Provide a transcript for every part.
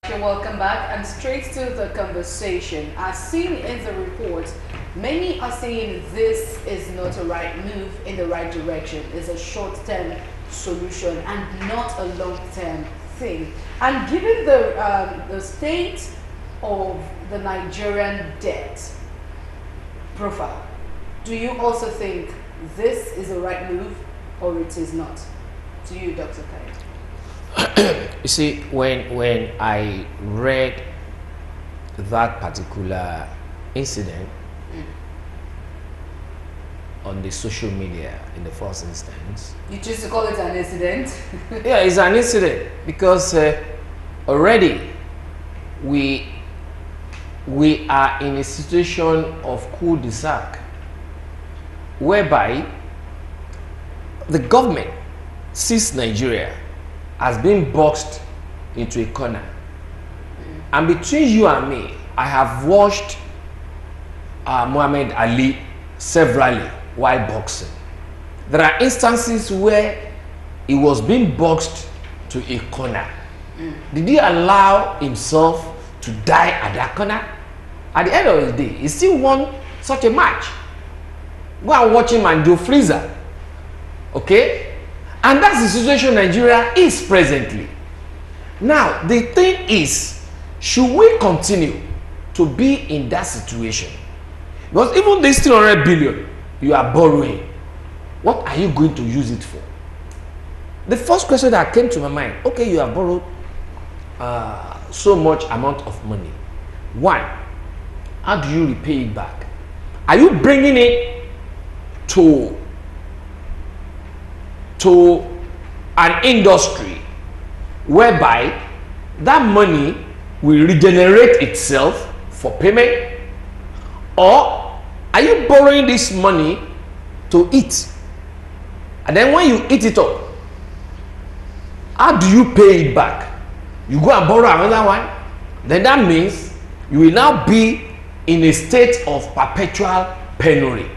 Welcome back and straight to the conversation. As seen in the report, many are saying this is not a right move in the right direction. It's a short-term solution and not a long-term thing. And given the state of the Nigerian debt profile, do you also think this is a right move or it is not? To you, Dr. Kai. You see, when I read that particular incident on the social media in the first instance, you choose to call it an incident? yeah, it's an incident because already we are in a situation of cul-de-sac whereby the government sees Nigeria has been boxed into a corner. And between you and me, I have watched Muhammad Ali severally while boxing. There are instances where he was being boxed to a corner. Did he allow himself to die at that corner? At the end of the day, he still won such a match. Go and watch him and do freezer. Okay? And that's the situation Nigeria is presently. Now, the thing is, should we continue to be in that situation? Because even this 300 billion you are borrowing, what are you going to use it for? The first question that came to my mind, okay, you have borrowed so much amount of money. One, how do you repay it back? Are you bringing it to an industry whereby that money will regenerate itself for payment? Or are you borrowing this money to eat? And then when you eat it up, how do you pay it back? You go and borrow another one? Then that means you will now be in a state of perpetual penury.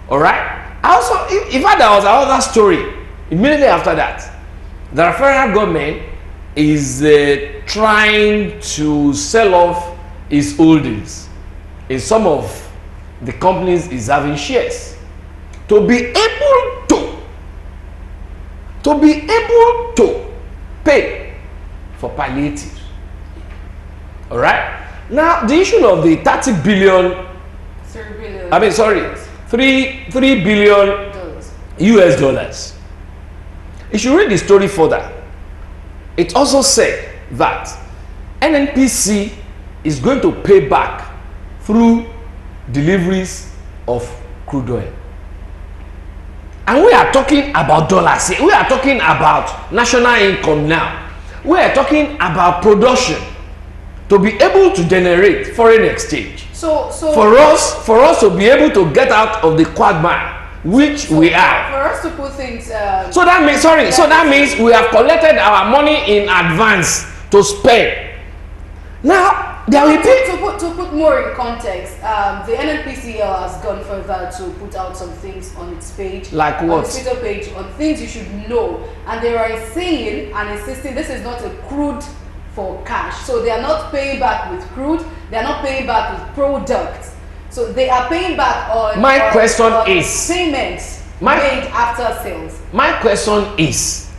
All right? Also, in fact, there was another story immediately after that. The federal government is trying to sell off its holdings in some of the companies is having shares to be able to pay for palliatives. All right. Now, the issue of the 30 billion, 3 billion. I mean, sorry, 3 billion US dollars. If you read the story further, it also said that NNPC is going to pay back through deliveries of crude oil. And we are talking about dollars here. We are talking about national income now. We are talking about production to be able to generate foreign exchange. So for us to be able to get out of the quagmire which we are. For us to put things. So that means So that means we have collected our money in advance to spend. Now there will be to put more in context. The NNPCL has gone further to put out some things on its page, like what? On its Twitter page, on things you should know, and they are saying and insisting this is not a crude for cash. So they are not paying back with crude, they are not paying back with products. So they are paying back on payments made after sales. My question is,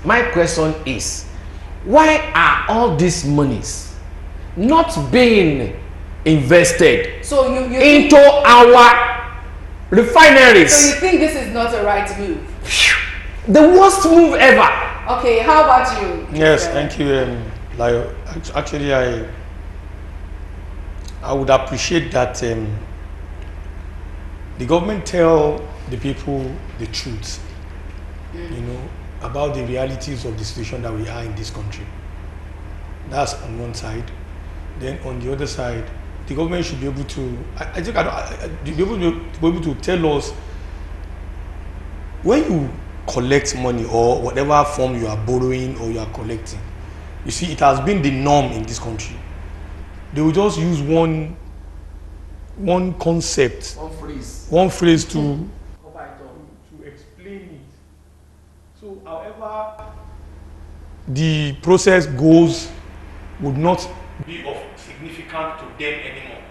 why are all these monies not being invested into our refineries? So you think this is not a right move? The worst move ever. Okay, how about you? Yes, thank you. Actually, I would appreciate that the government tell the people the truth, about the realities of the situation that we are in this country. That's on one side. Then on the other side, the government should be able to, be able to tell us when you collect money or whatever form you are borrowing or you are collecting. You see, it has been the norm in this country. They will just use one concept, one phrase to explain it. So, however the process goes, would not be of significance to them anymore.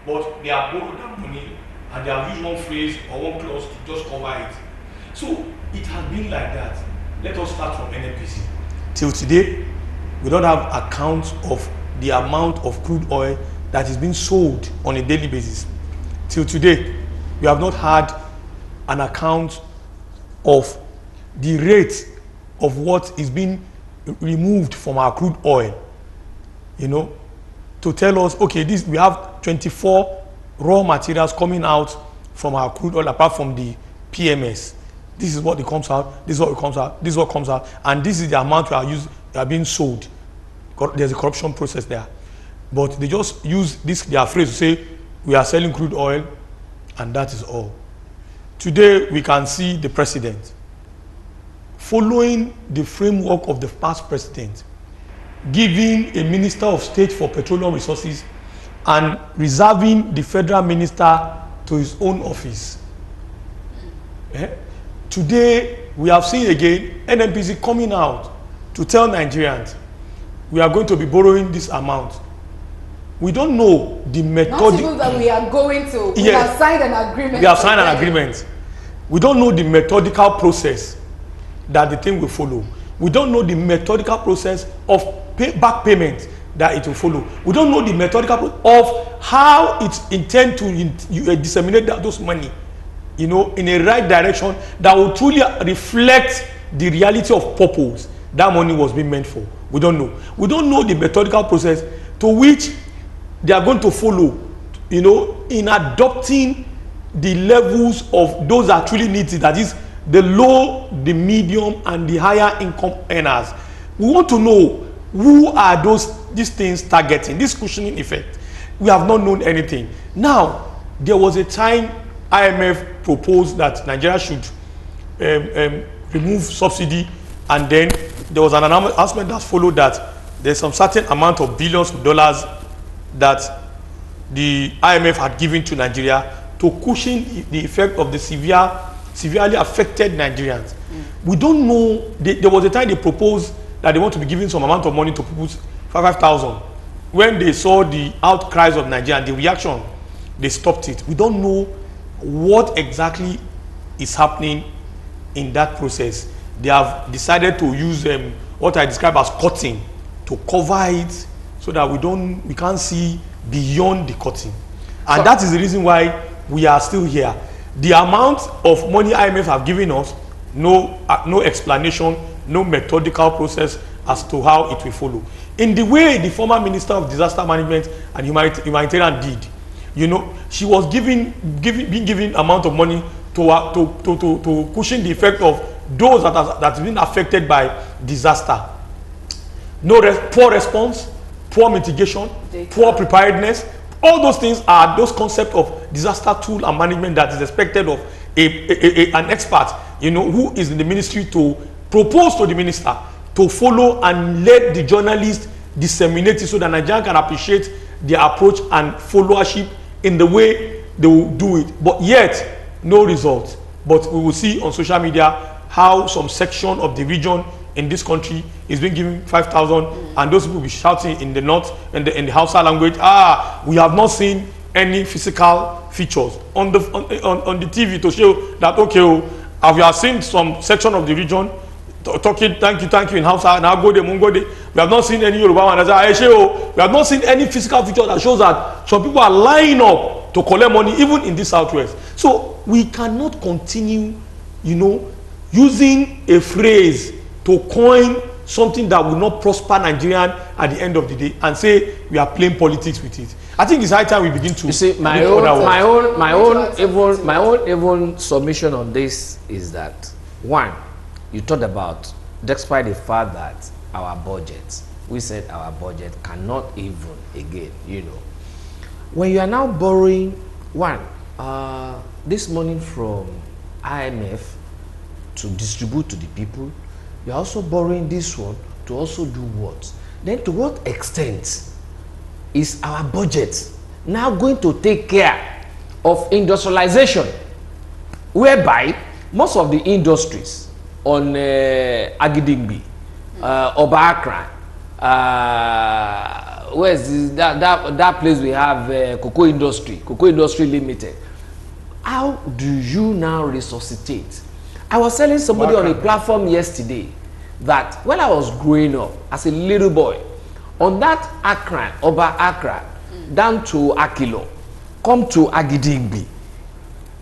But they have borrowed that money and they have used one phrase or one clause to just cover it. So it has been like that. Let us start from NNPC. Till today, we don't have accounts of the amount of crude oil that is being sold on a daily basis. Till today, we have not had an account of the rate of what is being removed from our crude oil, you know, to tell us, okay, this we have 24 raw materials coming out from our crude oil apart from the PMS. This is what it comes out, this is what it comes out, this is what comes out, and this is the amount we are being sold. There's a corruption process there. But they just use this, their phrase to say, we are selling crude oil, and that is all. Today, we can see the president following the framework of the past president, giving a minister of state for petroleum resources and reserving the federal minister to his own office. Today, we have seen again NNPC coming out to tell Nigerians, we are going to be borrowing this amount. We don't know the method. Not even that we are going to. We have signed an agreement. We have signed an agreement. We don't know the methodical process that the thing will follow. We don't know the methodical process of back payment that it will follow. We don't know the methodical of how it's intend to disseminate those money, you know, in a right direction that will truly reflect the reality of purpose that money was being meant for. We don't know. We don't know the methodical process to which they are going to follow, you know, in adopting the levels of those that truly need it, that is the low, the medium, and the higher income earners. We want to know who are these things targeting, this cushioning effect. We have not known anything. Now, there was a time IMF proposed that Nigeria should remove subsidy, and then there was an announcement that followed that there's some certain amount of billions of dollars that the IMF had given to Nigeria to cushion the effect of the severely affected Nigerians. We don't know. There was a time they proposed that they want to be giving some amount of money to people, 5,000. When they saw the outcries of Nigeria and the reaction, they stopped it. We don't know what exactly is happening in that process. They have decided to use what I describe as cutting to cover it so that we can't see beyond the cutting. And so, that is the reason why we are still here. The amount of money IMF have given us, no explanation, no methodical process as to how it will follow. In the way the former Minister of Disaster Management and Humanitarian did, you know, she was being given amount of money to cushion the effect of those that have been affected by disaster. Poor response, poor mitigation, poor preparedness. All those things are those concepts of disaster tool and management that is expected of an expert, you know, who is in the ministry to propose to the minister to follow and let the journalists disseminate it so that Nigerians can appreciate their approach and followership in the way they will do it. But yet, no result. But we will see on social media how some section of the region in this country is being given 5,000, and those people will be shouting in the north and in the Hausa language, we have not seen any physical features on the TV to show that, okay, have you seen some section of the region talking thank you in Hausa, now go there, Mungo there. We have not seen any Yoruba one. We have not seen any physical feature that shows that some people are lining up to collect money even in this southwest. So we cannot continue, you know, using a phrase to coin something that will not prosper Nigerian at the end of the day and say we are playing politics with it. I think it's high time we begin to. You see, my own submission on this is that, one, you talked about, despite the fact that our budget, we said our budget cannot even again, you know. When you are now borrowing, this money from IMF to distribute to the people, you're also borrowing this one to also do what? Then to what extent is our budget now going to take care of industrialization, whereby most of the industries on Agidingbi, Oba Akran, where's this, that place we have cocoa industry limited. How do you now resuscitate? I was telling somebody on a platform yesterday that when I was growing up as a little boy, on that Accra, over Accra, down to Akilo, come to Agidingbi,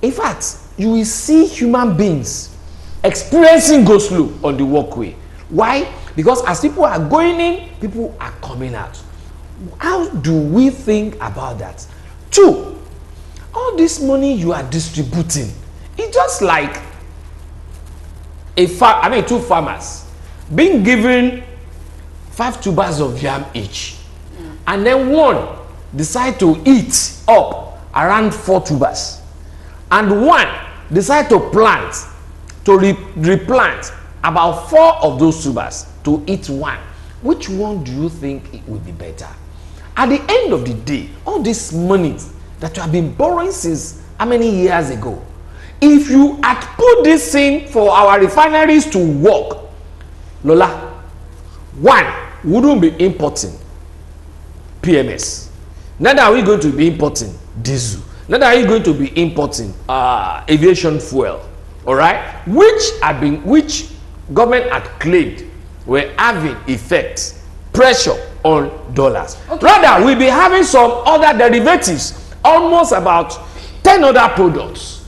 in fact, you will see human beings experiencing go slow on the walkway. Why? Because as people are going in, people are coming out. How do we think about that? Two, all this money you are distributing, it's just like two farmers being given 5 tubers of yam each, and then one decide to eat up around 4 tubers, and one decide to plant, to replant about 4 of those tubers to eat one. Which one do you think it would be better? At the end of the day, all this money that you have been borrowing since how many years ago, if you had put this in for our refineries to work, Lola, one, wouldn't be importing PMS. Neither are we going to be importing diesel. Neither are you going to be importing aviation fuel. All right, which government had claimed were having effect, pressure on dollars. Okay. Rather, we'll be having some other derivatives, almost about 10 other products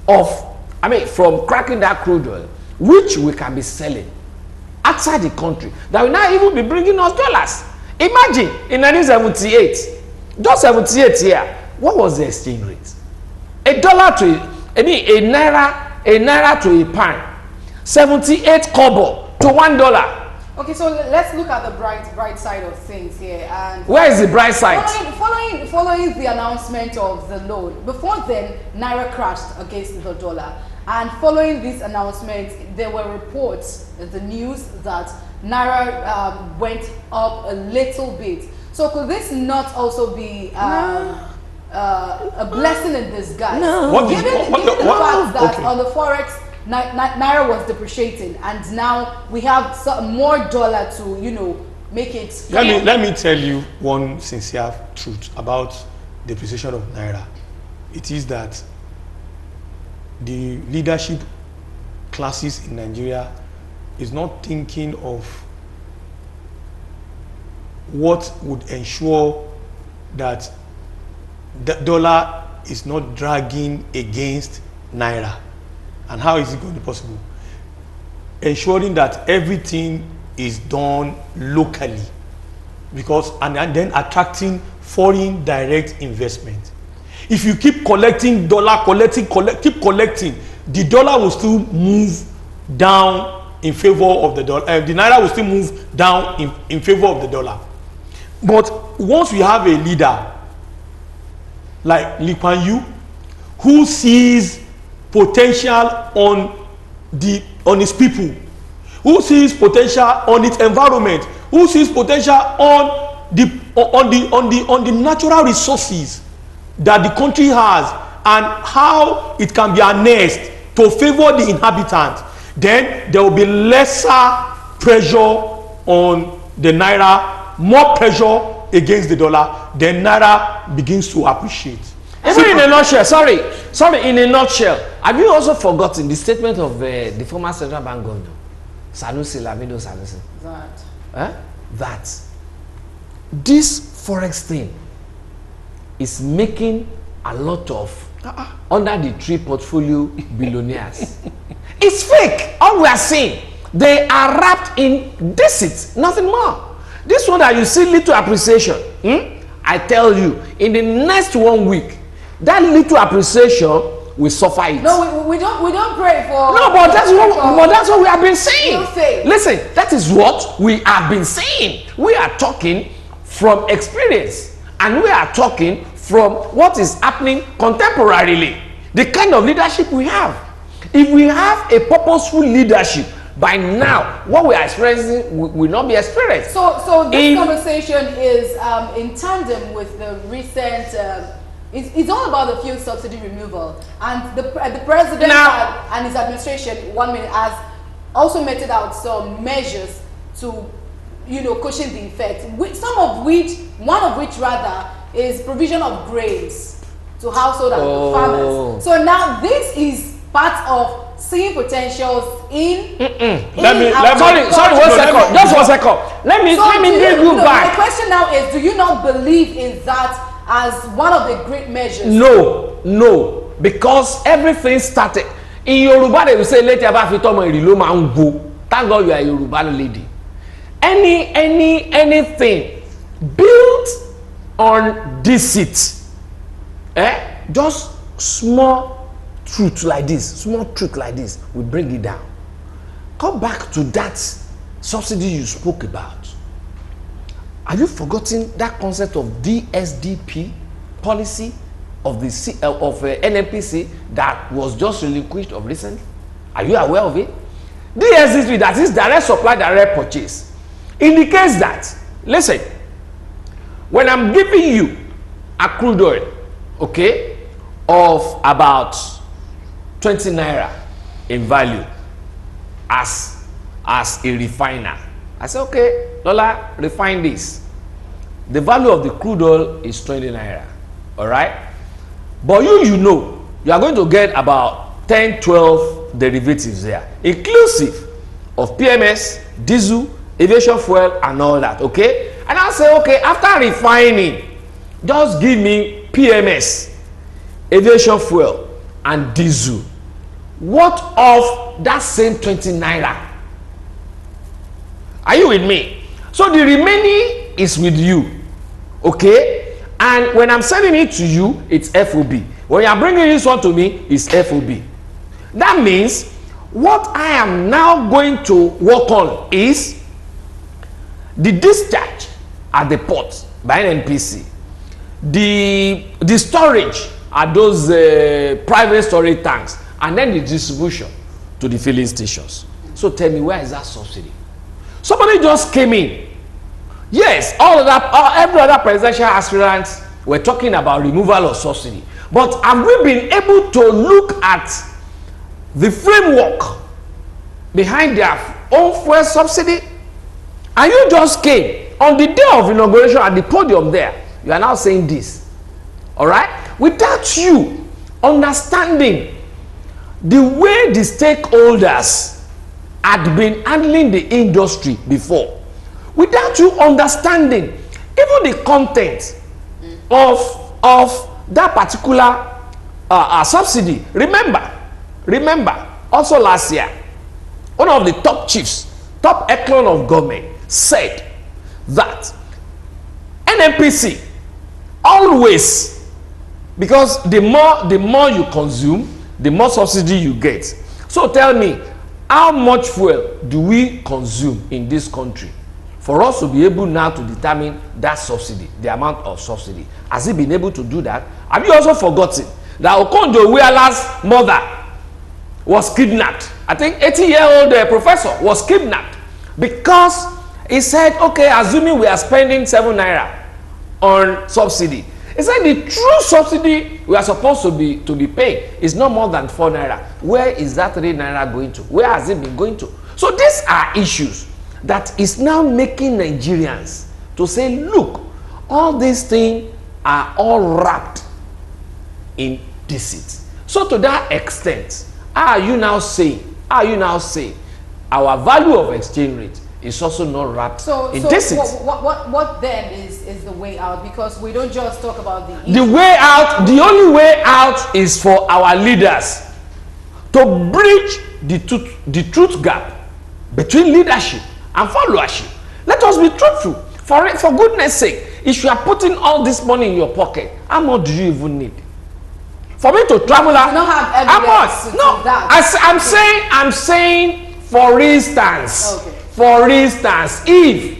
from cracking that crude oil, which we can be selling outside the country, that will not even be bringing us dollars. Imagine in 1978, just 78 here, what was the exchange rate? A naira to a pound, 78 kobo to $1. Okay, so let's look at the bright side of things here. And where is the bright side? Following the announcement of the loan, before then, Naira crashed against the dollar. And following this announcement, there were reports in the news that Naira went up a little bit. So could this not also be a blessing in disguise? No. Given the fact that on the Forex, Naira was depreciating, and now we have more dollar to, make it. Let me tell you one sincere truth about depreciation of Naira. It is that the leadership classes in Nigeria is not thinking of what would ensure that the dollar is not dragging against Naira. And how is it going to be possible? Ensuring that everything is done locally, because and then attracting foreign direct investment. If you keep collecting dollar, keep collecting, the dollar will still move down in favor of the dollar. The Naira will still move down in favor of the dollar. But once we have a leader like Lee Kuan Yew, who sees potential on its people, who sees potential on its environment, who sees potential on the natural resources that the country has and how it can be harnessed to favor the inhabitants, then there will be lesser pressure on the Naira, more pressure against the dollar. Then Naira begins to appreciate. Even in a nutshell, sorry, in a nutshell, have you also forgotten the statement of the former central bank governor, Sanusi Lamido Sanusi? That this forex thing is making a lot of under the tree portfolio billionaires. It's fake. All we are seeing, they are wrapped in deceit, nothing more. This one that you see little appreciation, I tell you, in the next 1 week, that little appreciation will suffer it. No, we don't pray for. No, but that's what we have been saying. Listen, that is what we have been saying. We are talking from experience, and we are talking from what is happening contemporarily. The kind of leadership we have. If we have a purposeful leadership, by now, what we are experiencing will not be experienced. So this conversation is in tandem with the recent. It's all about the fuel subsidy removal, and the president and his administration, 1 minute, has also meted out some measures to cushion the effect. One of which rather is provision of grains to household and farmers. So now this is part of seeing potentials in. Sorry, 1 second. Just 1 second. Let me bring you back. My question now is: do you not believe in that as one of the great measures? No, because everything started in Yoruba. They will say, "Let Yaba fitomo irilo ma ngbo." Thank God you are a Yoruba lady. Anything built on deceit, just small truth like this, we bring it down. Come back to that subsidy you spoke about. Have you forgotten that concept of DSDP policy of the NNPC that was just relinquished of recent? Are you aware of it? DSDP, that is direct supply, direct purchase, indicates that, listen, when I'm giving you a crude oil, okay, of about 20 naira in value as a refiner, I say, okay, Lola, refine this. The value of the crude oil is 20 naira, all right? But you know, you are going to get about 10, 12 derivatives there, inclusive of PMS, diesel, aviation fuel, and all that, okay? And I'll say, okay, after refining, just give me PMS, aviation fuel, and diesel. What of that same 20 naira? Are you with me? So the remaining is with you, okay? And when I'm sending it to you, it's FOB. When you're bringing this one to me, it's FOB. That means what I am now going to work on is the discharge at the port by NNPC, the storage at those private storage tanks, and then the distribution to the filling stations. So tell me, where is that subsidy? Somebody just came in. Yes, every other presidential aspirants were talking about removal of subsidy. But have we been able to look at the framework behind their own fuel subsidy? And you just came on the day of inauguration at the podium there. You are now saying this, all right? Without you understanding the way the stakeholders had been handling the industry before, without you understanding even the content of that particular subsidy. Remember, also last year, one of the top chiefs, top echelon of government, said that NNPC always, because the more you consume, the more subsidy you get. So tell me, how much fuel do we consume in this country for us to be able now to determine that subsidy, the amount of subsidy? Has he been able to do that? Have you also forgotten that Okonjo-Iweala's mother was kidnapped? I think 80-year-old professor was kidnapped because he said, okay, assuming we are spending 7 naira on subsidy, he said the true subsidy we are supposed to be paying is no more than 4 naira. Where is that 3 naira going to? Where has it been going to? So these are issues that is now making Nigerians to say, look, all these things are all wrapped in deceit. So to that extent, how are you now saying our value of exchange rate is also not wrapped in deceit? What then is the way out? Because we don't just talk about the way out. The only way out is for our leaders to bridge the truth gap between leadership and followership. Let us be truthful. For goodness sake, if you are putting all this money in your pocket, how much do you even need? For me to travel out, how much? No, I'm saying, for instance, okay. For instance, if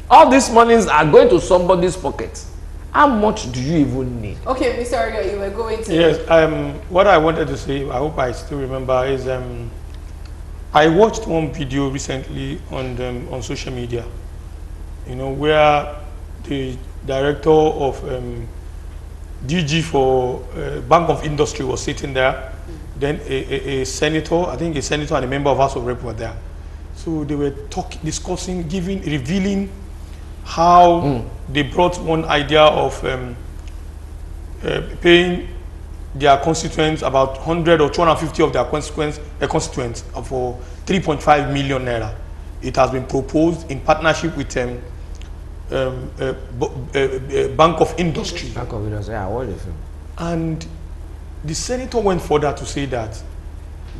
all these monies are going to somebody's pocket, how much do you even need? Okay, Mr. Ariga, you were going to. Yes, what I wanted to say, I hope I still remember, is I watched one video recently on social media, where the director of DG for Bank of Industry was sitting there. Then a senator, I think a senator and a member of House of Rep were there. So they were discussing, revealing how they brought one idea of paying their constituents about 100 or 250 of their constituents for 3.5 million naira. It has been proposed in partnership with Bank of Industry. Bank of Industry, yeah, what is it? And the senator went further to say that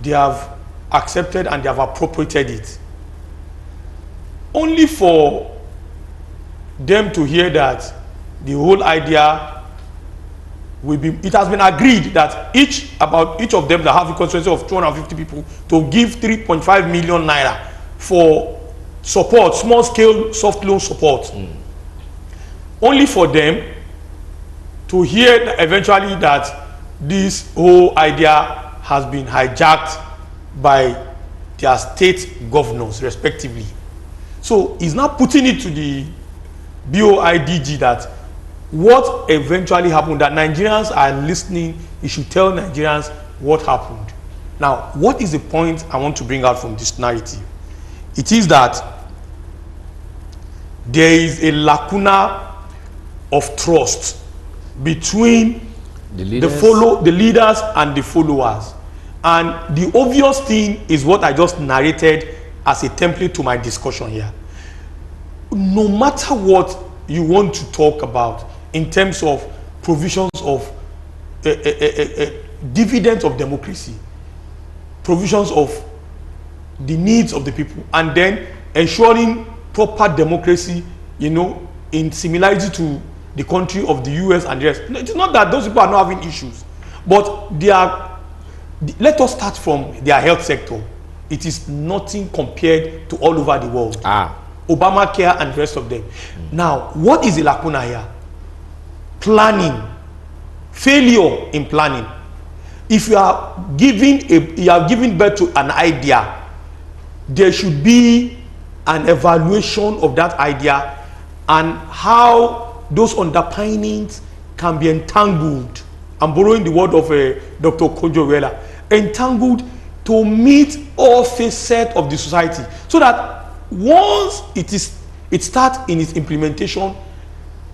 they have accepted and they have appropriated it. Only for them to hear that the whole idea will be, it has been agreed that each of them that have a constituency of 250 people to give 3.5 million naira for support, small scale soft loan support. Only for them to hear eventually that this whole idea has been hijacked by their state governors respectively. So he's now putting it to the BOIDG that what eventually happened, that Nigerians are listening, he should tell Nigerians what happened. Now, what is the point I want to bring out from this narrative? It is that there is a lacuna of trust between the leaders and the followers. And the obvious thing is what I just narrated as a template to my discussion here. No matter what you want to talk about in terms of provisions of dividends of democracy, provisions of the needs of the people, and then ensuring proper democracy, you know, in similarity to the country of the US and the rest. It's not that those people are not having issues, but they are, let us start from their health sector. It is nothing compared to all over the world. Obamacare and the rest of them. Now, what is the lacuna here? Planning. Failure in planning. If you are giving birth to an idea, there should be an evaluation of that idea and how those underpinnings can be entangled. I'm borrowing the word of Dr. Kojo, entangled to meet all facets of the society, so that once it starts in its implementation,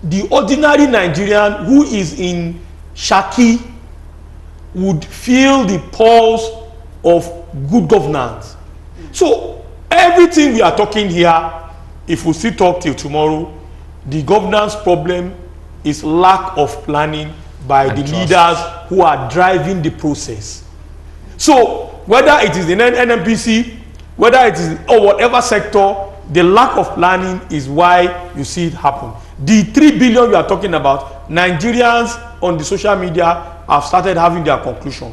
the ordinary Nigerian who is in Shaki would feel the pulse of good governance. So everything we are talking here, if we still talk till tomorrow, the governance problem is lack of planning by the leaders who are driving the process. So whether it is in NNPC, whether it is or whatever sector, the lack of planning is why you see it happen. The 3 billion you are talking about, Nigerians on the social media have started having their conclusion.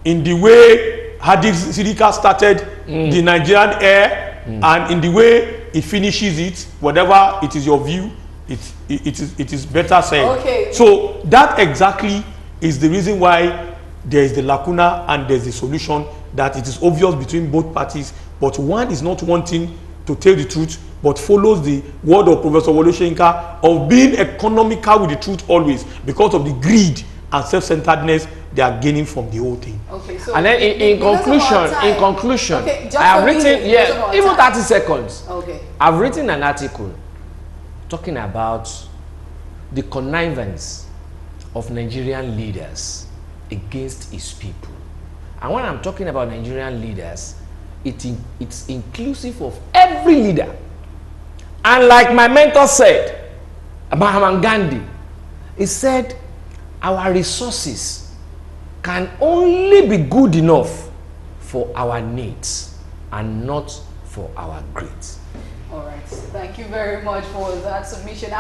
In the way Hadi Sidika started the Nigerian Air, and in the way it finishes it, whatever it is your view, it is better said. Okay. So that exactly is the reason why there is the lacuna and there's the solution, that it is obvious between both parties, but one is not wanting to tell the truth, but follows the word of Professor Wole Soyinka of being economical with the truth always, because of the greed and self-centeredness they are gaining from the whole thing. Okay, so and then in conclusion, okay, I have written, yeah, even 30 seconds. Okay. I've written an article talking about the connivance of Nigerian leaders against his people. And when I'm talking about Nigerian leaders, it's inclusive of every leader. And like my mentor said, Mahatma Gandhi, he said, our resources can only be good enough for our needs and not for our greed. All right. Thank you very much for that submission.